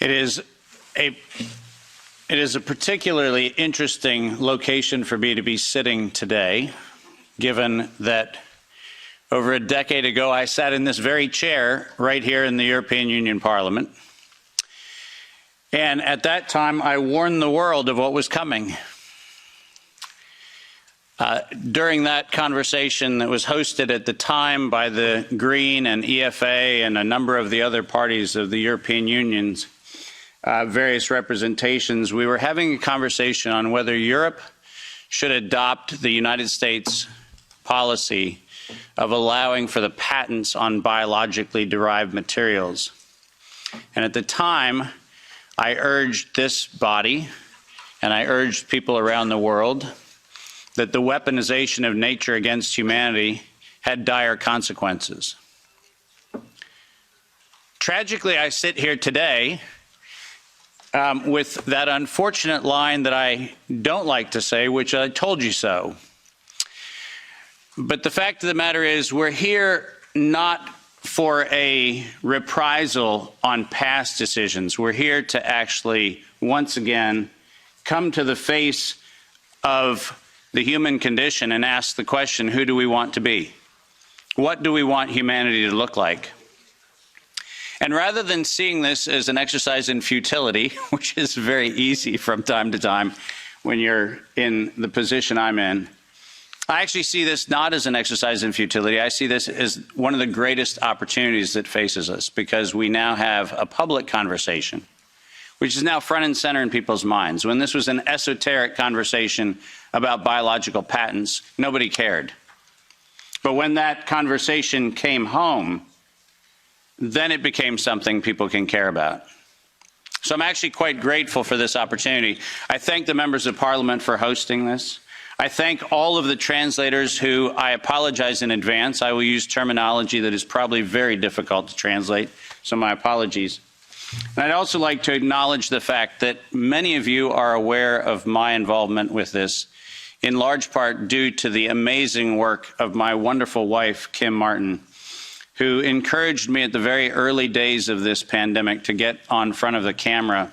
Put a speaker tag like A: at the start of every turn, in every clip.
A: It is a particularly interesting location for me to be sitting today, given that over a decade ago I sat in this very chair right here in the European Union Parliament. And at that time, I warned the world of what was coming. During that conversation that was hosted at the time by the Green and EFA and a number of the other parties of the European Union's various representations, we were having a conversation on whether Europe should adopt the United States policy of allowing for the patents on biologically derived materials. And at the time, I urged this body, and I urged people around the world, that the weaponization of nature against humanity had dire consequences. Tragically, I sit here today with that unfortunate line that I don't like to say, which I told you so. But the fact of the matter is, we're here not for a reprisal on past decisions. We're here to actually, once again, come to the face of the human condition and ask the question, who do we want to be? What do we want humanity to look like? And rather than seeing this as an exercise in futility, which is very easy from time to time when you're in the position I'm in, I actually see this not as an exercise in futility. I see this as one of the greatest opportunities that faces us, because we now have a public conversation, which is now front and center in people's minds. When this was an esoteric conversation about biological patents, nobody cared. But when that conversation came home, then it became something people can care about. So I'm actually quite grateful for this opportunity. I thank the members of Parliament for hosting this. I thank all of the translators who, I apologize in advance. I will use terminology that is probably very difficult to translate, so my apologies. And I'd also like to acknowledge the fact that many of you are aware of my involvement with this, in large part due to the amazing work of my wonderful wife, Kim Martin, who encouraged me at the very early days of this pandemic to get on front of the camera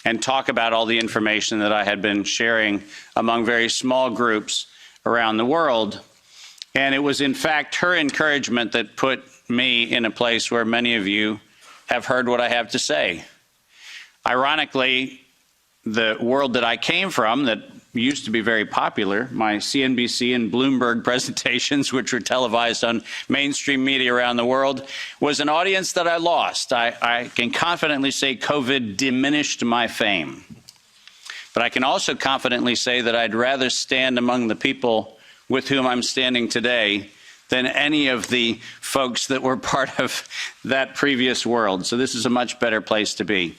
A: and talk about all the information that I had been sharing among very small groups around the world. And it was, in fact, her encouragement that put me in a place where many of you have heard what I have to say. Ironically, the world that I came from, that used to be very popular, my CNBC and Bloomberg presentations, which were televised on mainstream media around the world, was an audience that I lost. I can confidently say COVID diminished my fame. But I can also confidently say that I'd rather stand among the people with whom I'm standing today than any of the folks that were part of that previous world. So this is a much better place to be.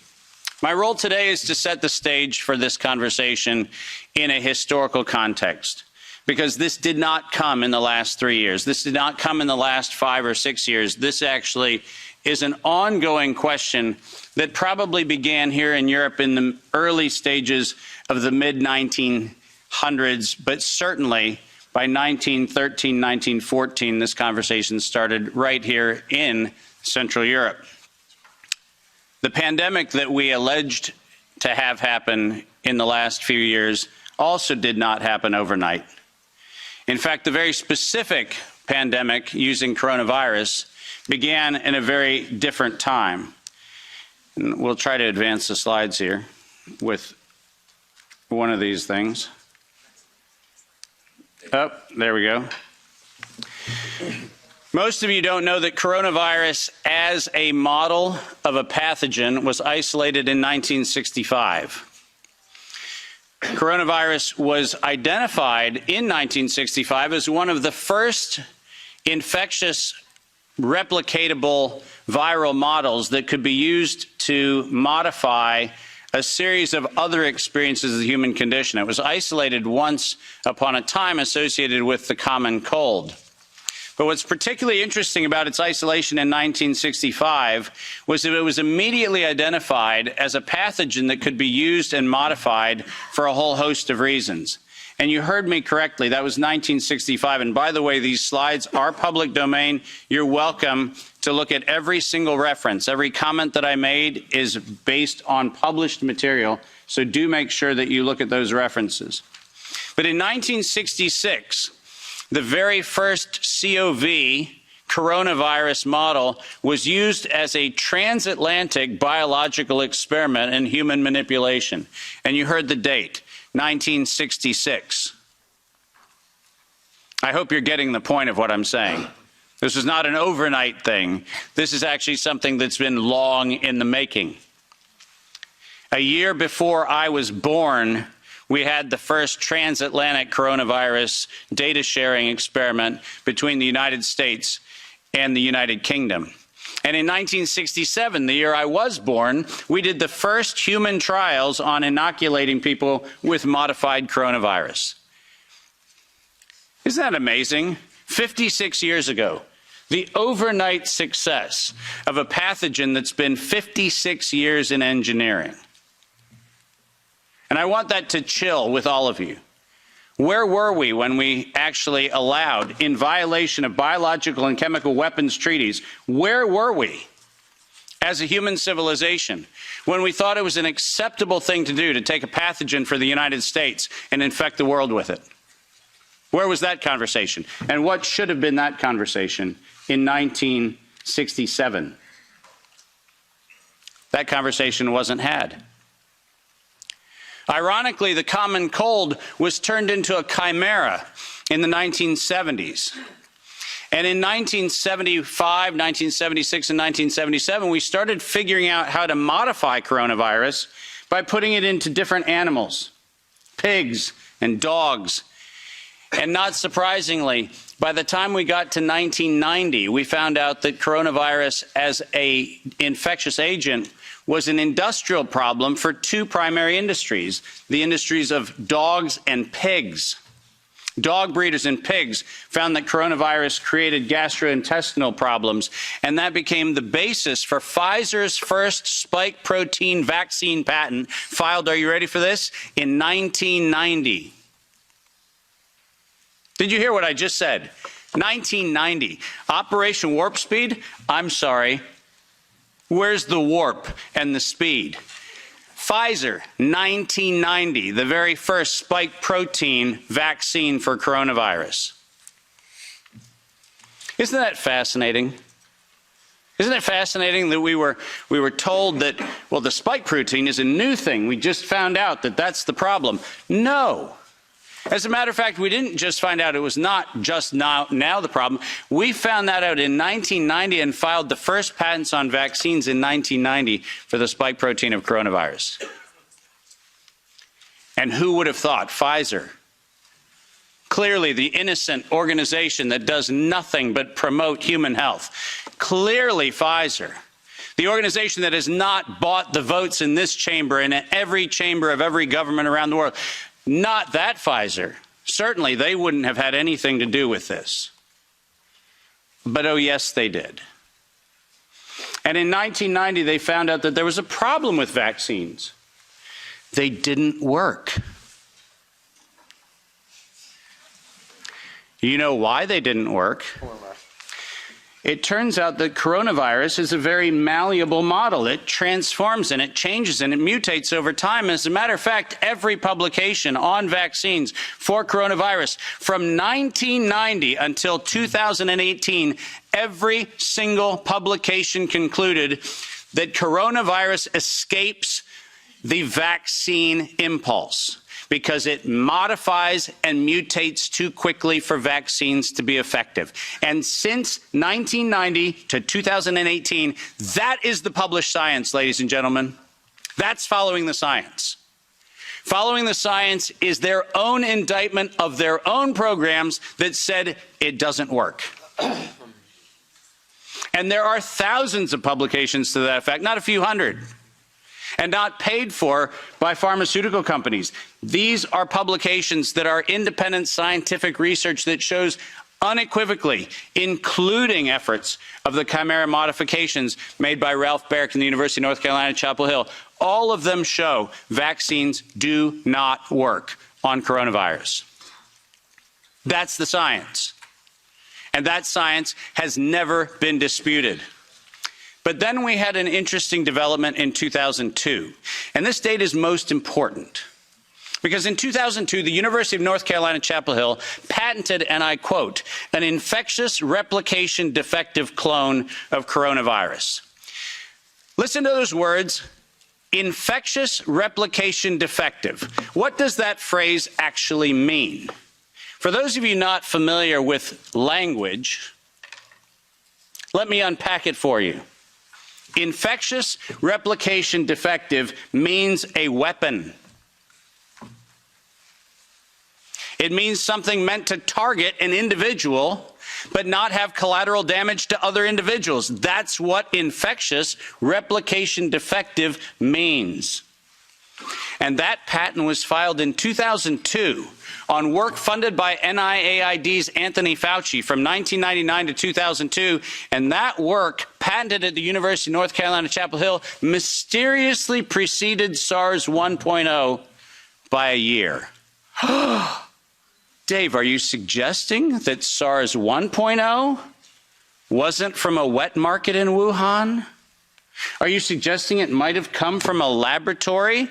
A: My role today is to set the stage for this conversation in a historical context, because this did not come in the last 3 years. This did not come in the last 5 or 6 years. This actually is an ongoing question that probably began here in Europe in the early stages of the mid-1900s, but certainly by 1913, 1914, this conversation started right here in Central Europe. The pandemic that we alleged to have happen in the last few years also did not happen overnight. In fact, the very specific pandemic using coronavirus began in a very different time. And we'll try to advance the slides here with one of these things. Oh, there we go. Most of you don't know that coronavirus as a model of a pathogen was isolated in 1965. Coronavirus was identified in 1965 as one of the first infectious replicatable viral models that could be used to modify a series of other experiences of the human condition. It was isolated once upon a time associated with the common cold. But what's particularly interesting about its isolation in 1965 was that it was immediately identified as a pathogen that could be used and modified for a whole host of reasons. And you heard me correctly, that was 1965. And by the way, these slides are public domain. You're welcome to look at every single reference. Every comment that I made is based on published material, so do make sure that you look at those references. But in 1966, the very first COV coronavirus model was used as a transatlantic biological experiment in human manipulation. And you heard the date, 1966. I hope you're getting the point of what I'm saying. This is not an overnight thing. This is actually something that's been long in the making. A year before I was born, we had the first transatlantic coronavirus data sharing experiment between the United States and the United Kingdom. And in 1967, the year I was born, we did the first human trials on inoculating people with modified coronavirus. Isn't that amazing? 56 years ago, the overnight success of a pathogen that's been 56 years in engineering. And I want that to chill with all of you. Where were we when we actually allowed, in violation of biological and chemical weapons treaties, where were we as a human civilization when we thought it was an acceptable thing to do to take a pathogen for the United States and infect the world with it? Where was that conversation? And what should have been that conversation in 1967? That conversation wasn't had. Ironically, the common cold was turned into a chimera in the 1970s. And in 1975, 1976, and 1977, we started figuring out how to modify coronavirus by putting it into different animals, pigs and dogs. And not surprisingly, by the time we got to 1990, we found out that coronavirus as an infectious agent was an industrial problem for two primary industries, the industries of dogs and pigs. Dog breeders and pigs found that coronavirus created gastrointestinal problems, and that became the basis for Pfizer's first spike protein vaccine patent, filed, are you ready for this, in 1990. Did you hear what I just said? 1990. Operation Warp Speed? I'm sorry. Where's the warp and the speed? Pfizer, 1990, the very first spike protein vaccine for coronavirus. Isn't that fascinating? Isn't it fascinating that we were told that, well, the spike protein is a new thing. We just found out that that's the problem. No. As a matter of fact, we didn't just find out it was not just now the problem. We found that out in 1990 and filed the first patents on vaccines in 1990 for the spike protein of coronavirus. And who would have thought? Pfizer. Clearly the innocent organization that does nothing but promote human health. Clearly Pfizer. The organization that has not bought the votes in this chamber and in every chamber of every government around the world. Not that Pfizer. Certainly they wouldn't have had anything to do with this. But oh yes, they did. And in 1990, they found out that there was a problem with vaccines. They didn't work. You know why they didn't work? It turns out that coronavirus is a very malleable model. It transforms and it changes and it mutates over time. As a matter of fact, every publication on vaccines for coronavirus from 1990 until 2018, every single publication concluded that coronavirus escapes the vaccine impulse, because it modifies and mutates too quickly for vaccines to be effective. And since 1990 to 2018, that is the published science, ladies and gentlemen. That's following the science. Following the science is their own indictment of their own programs that said it doesn't work. And there are thousands of publications to that effect, not a few hundred, and not paid for by pharmaceutical companies. These are publications that are independent scientific research that shows unequivocally, including efforts of the chimera modifications made by Ralph Baric in the University of North Carolina, Chapel Hill. All of them show vaccines do not work on coronavirus. That's the science. And that science has never been disputed. But then we had an interesting development in 2002. And this date is most important. Because in 2002, the University of North Carolina, Chapel Hill patented, and I quote, an infectious replication defective clone of coronavirus. Listen to those words, infectious replication defective. What does that phrase actually mean? For those of you not familiar with language, let me unpack it for you. Infectious replication defective means a weapon. It means something meant to target an individual, but not have collateral damage to other individuals. That's what infectious replication defective means. And that patent was filed in 2002 on work funded by NIAID's Anthony Fauci from 1999 to 2002. And that work, patented at the University of North Carolina, Chapel Hill, mysteriously preceded SARS 1.0 by a year. Dave, are you suggesting that SARS 1.0 wasn't from a wet market in Wuhan? Are you suggesting it might have come from a laboratory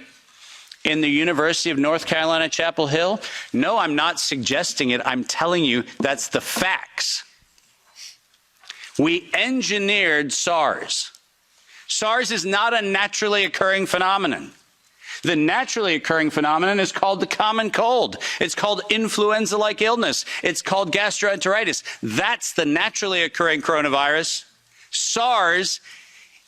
A: in the University of North Carolina, Chapel Hill? No, I'm not suggesting it. I'm telling you that's the facts. We engineered SARS. SARS is not a naturally occurring phenomenon. The naturally occurring phenomenon is called the common cold. It's called influenza-like illness. It's called gastroenteritis. That's the naturally occurring coronavirus. SARS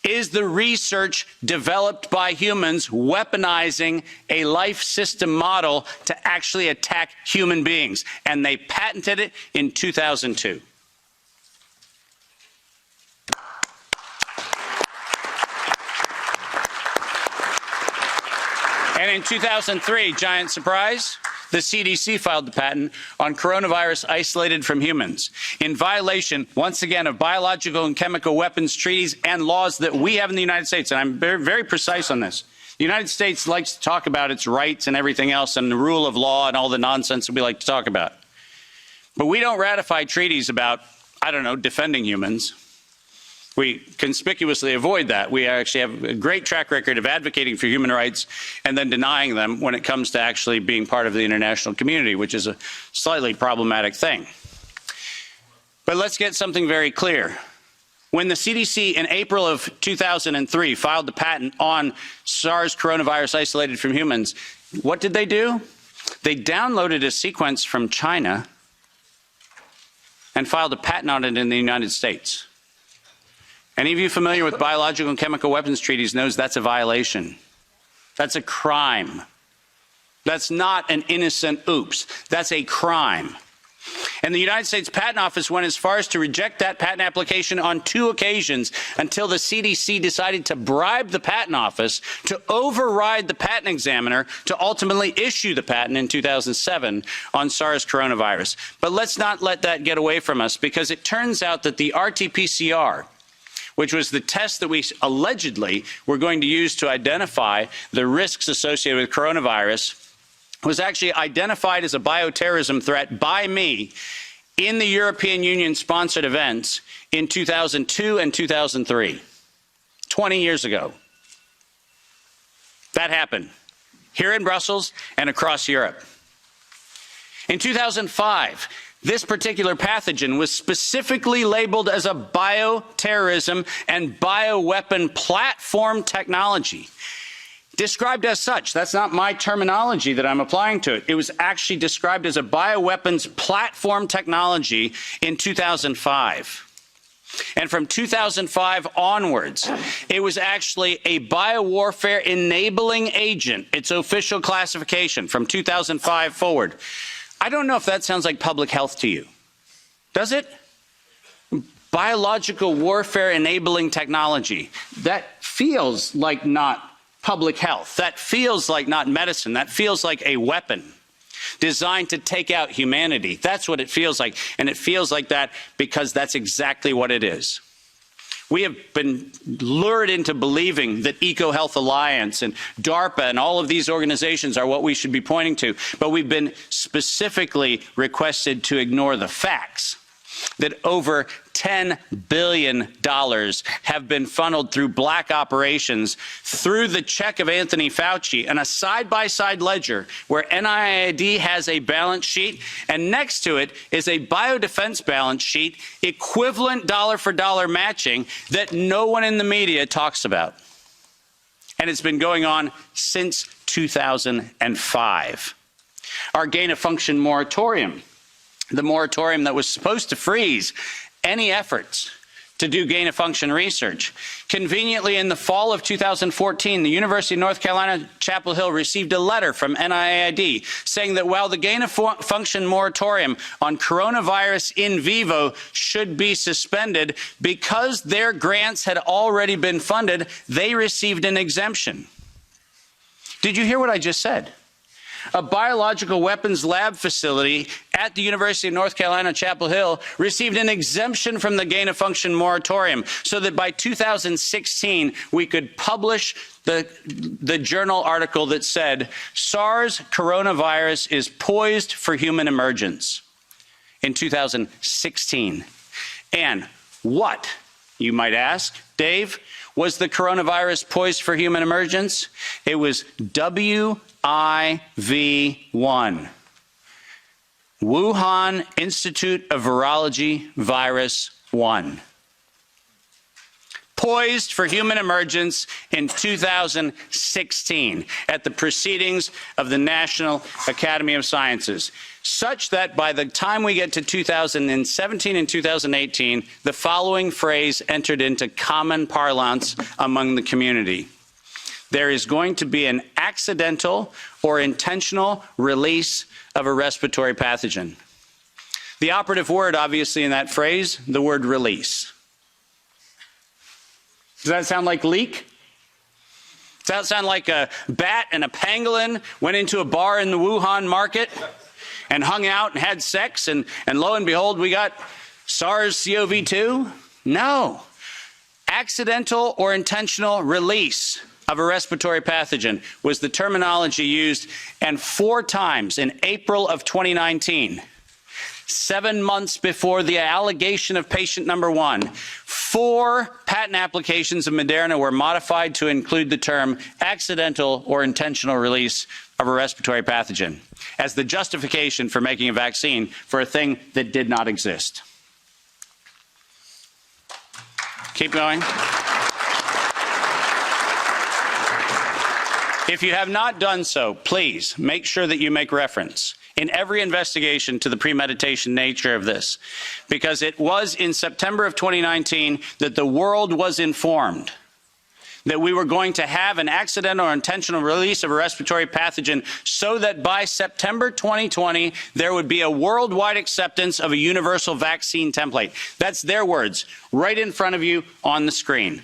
A: is the research developed by humans weaponizing a life system model to actually attack human beings. And they patented it in 2002. And in 2003, giant surprise, the CDC filed the patent on coronavirus isolated from humans in violation, once again, of biological and chemical weapons treaties and laws that we have in the United States. And I'm very, very precise on this. The United States likes to talk about its rights and everything else and the rule of law and all the nonsense that we like to talk about. But we don't ratify treaties about, I don't know, defending humans. We conspicuously avoid that. We actually have a great track record of advocating for human rights and then denying them when it comes to actually being part of the international community, which is a slightly problematic thing. But let's get something very clear. When the CDC in April of 2003 filed the patent on SARS coronavirus isolated from humans, what did they do? They downloaded a sequence from China and filed a patent on it in the United States. Any of you familiar with biological and chemical weapons treaties knows that's a violation. That's a crime. That's not an innocent oops. That's a crime. And the United States Patent Office went as far as to reject that patent application on 2 occasions until the CDC decided to bribe the Patent Office to override the patent examiner to ultimately issue the patent in 2007 on SARS coronavirus. But let's not let that get away from us, because it turns out that the RT-PCR, which was the test that we allegedly were going to use to identify the risks associated with coronavirus, was actually identified as a bioterrorism threat by me in the European Union-sponsored events in 2002 and 2003, 20 years ago. That happened here in Brussels and across Europe. In 2005, this particular pathogen was specifically labeled as a bioterrorism and bioweapon platform technology. Described as such. That's not my terminology that I'm applying to it. It was actually described as a bioweapons platform technology in 2005. And from 2005 onwards, it was actually a biowarfare enabling agent, its official classification from 2005 forward. I don't know if that sounds like public health to you. Does it? Biological warfare enabling technology. That feels like not public health. That feels like not medicine. That feels like a weapon designed to take out humanity. That's what it feels like. And it feels like that because that's exactly what it is. We have been lured into believing that EcoHealth Alliance and DARPA and all of these organizations are what we should be pointing to, but we've been specifically requested to ignore the facts that over $10 billion have been funneled through black operations through the check of Anthony Fauci and a side-by-side ledger where NIAID has a balance sheet and next to it is a biodefense balance sheet equivalent dollar-for-dollar matching that no one in the media talks about. And it's been going on since 2005. Our gain-of-function moratorium, the moratorium that was supposed to freeze any efforts to do gain-of-function research. Conveniently, in the fall of 2014, the University of North Carolina, Chapel Hill received a letter from NIAID saying that while the gain-of-function moratorium on coronavirus in vivo should be suspended, because their grants had already been funded, they received an exemption. Did you hear what I just said? A biological weapons lab facility at the University of North Carolina, Chapel Hill, received an exemption from the gain-of-function moratorium so that by 2016 we could publish the journal article that said SARS coronavirus is poised for human emergence in 2016. And what, you might ask, Dave, was the coronavirus poised for human emergence? It was WIV1, Wuhan Institute of Virology Virus 1. Poised for human emergence in 2016 at the proceedings of the National Academy of Sciences, such that by the time we get to 2017 and 2018, the following phrase entered into common parlance among the community. There is going to be an accidental or intentional release of a respiratory pathogen. The operative word, obviously, in that phrase, the word release. Does that sound like leak? Does that sound like a bat and a pangolin went into a bar in the Wuhan market and hung out and had sex and lo and behold, we got SARS-CoV-2? No. Accidental or intentional release of a respiratory pathogen was the terminology used, and 4 times in April of 2019, 7 months before the allegation of patient number 1, 4 patent applications of Moderna were modified to include the term accidental or intentional release of a respiratory pathogen as the justification for making a vaccine for a thing that did not exist. Keep going. If you have not done so, please make sure that you make reference in every investigation to the premeditation nature of this, because it was in September of 2019 that the world was informed that we were going to have an accidental or intentional release of a respiratory pathogen so that by September 2020, there would be a worldwide acceptance of a universal vaccine template. That's their words, right in front of you on the screen.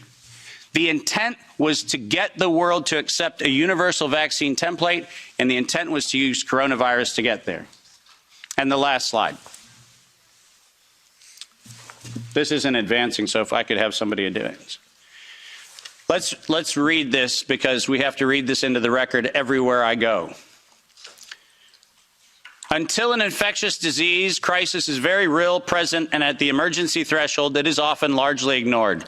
A: The intent was to get the world to accept a universal vaccine template, and the intent was to use coronavirus to get there. And the last slide. This isn't advancing, so if I could have somebody do it. Let's read this, because we have to read this into the record everywhere I go. Until an infectious disease crisis is very real, present, and at the emergency threshold, that is often largely ignored.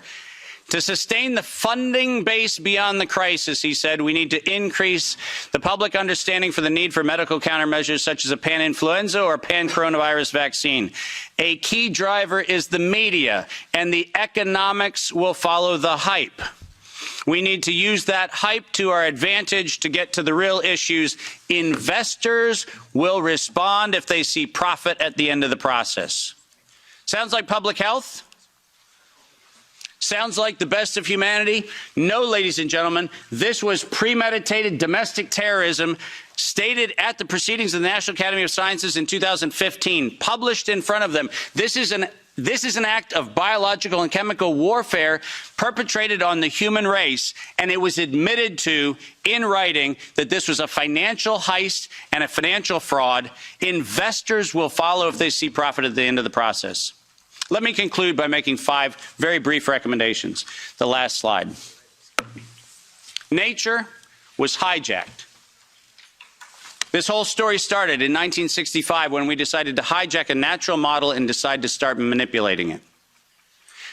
A: To sustain the funding base beyond the crisis, he said, we need to increase the public understanding for the need for medical countermeasures such as a pan-influenza or pan-coronavirus vaccine. A key driver is the media, and the economics will follow the hype. We need to use that hype to our advantage to get to the real issues. Investors will respond if they see profit at the end of the process. Sounds like public health? Sounds like the best of humanity? No, ladies and gentlemen, this was premeditated domestic terrorism stated at the proceedings of the National Academy of Sciences in 2015, published in front of them. This is an act of biological and chemical warfare perpetrated on the human race, and it was admitted to in writing that this was a financial heist and a financial fraud. Investors will follow if they see profit at the end of the process. Let me conclude by making 5 very brief recommendations. The last slide. Nature was hijacked. This whole story started in 1965 when we decided to hijack a natural model and decide to start manipulating it.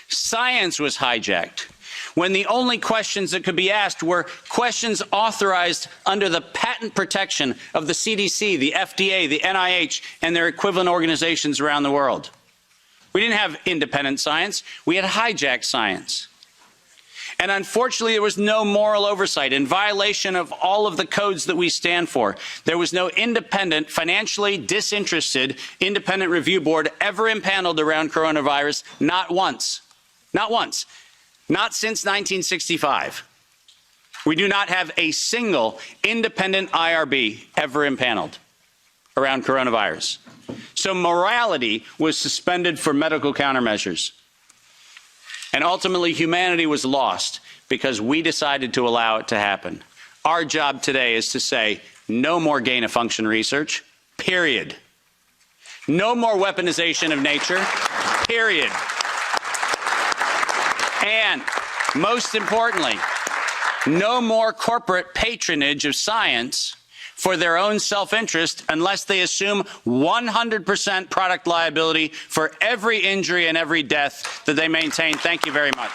A: Science was hijacked when the only questions that could be asked were questions authorized under the patent protection of the CDC, the FDA, the NIH, and their equivalent organizations around the world. We didn't have independent science. We had hijacked science. And unfortunately, there was no moral oversight in violation of all of the codes that we stand for. There was no independent, financially disinterested, independent review board ever impaneled around coronavirus, not once. Not once. Not since 1965. We do not have a single independent IRB ever impaneled around coronavirus. So morality was suspended for medical countermeasures. And ultimately, humanity was lost because we decided to allow it to happen. Our job today is to say, no more gain-of-function research, period. No more weaponization of nature, period. And most importantly, no more corporate patronage of science for their own self-interest unless they assume 100% product liability for every injury and every death that they maintain. Thank you very much.